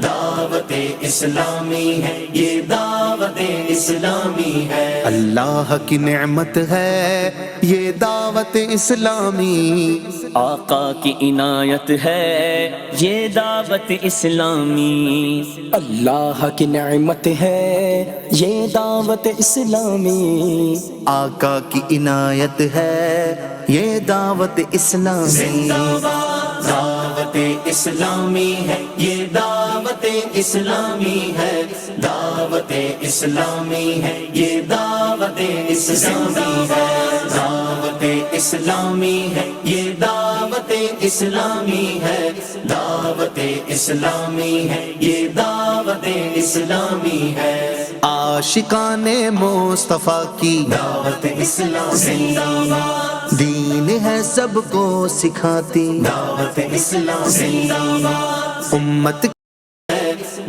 دعوت اسلامی ہے، یہ دعوت اسلامی ہے۔ اللہ کی نعمت ہے یہ دعوت اسلامی، آقا کی عنایت ہے یہ دعوت اسلامی، اللہ کی نعمت ہے یہ دعوت اسلامی، آقا کی عنایت ہے یہ دعوت اسلامی۔ دعوت اسلامی ہے، یہ دعوت اسلامی ہے، دعوت اسلامی ہے، یہ دعوت اسلامی ہے، دعوت اسلامی ہے، یہ دعوت اسلامی ہے، دعوت اسلامی ہے، یہ دعوت اسلامی ہے۔ عاشقان مصطفیٰ کی دعوت اسلامی، دین ہے سب کو سکھاتی، دعوت اسلامی، امت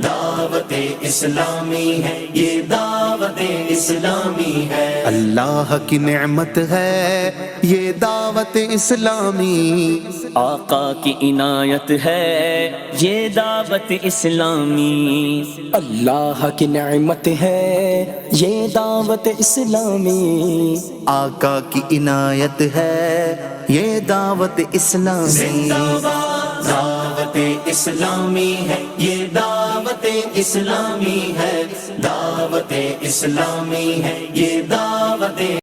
دعوت اسلامی ہے، یہ دعوت اسلامی ہے۔ اللہ کی نعمت ہے یہ دعوت اسلامی، آقا کی عنایت ہے یہ دعوت اسلامی، اللہ کی نعمت ہے یہ دعوت اسلامی، آقا کی عنایت ہے یہ دعوت اسلامی۔ دعوت اسلامی ہے، یہ دعوت اسلامی ہے، دعوت اسلامی ہے، یہ دعوت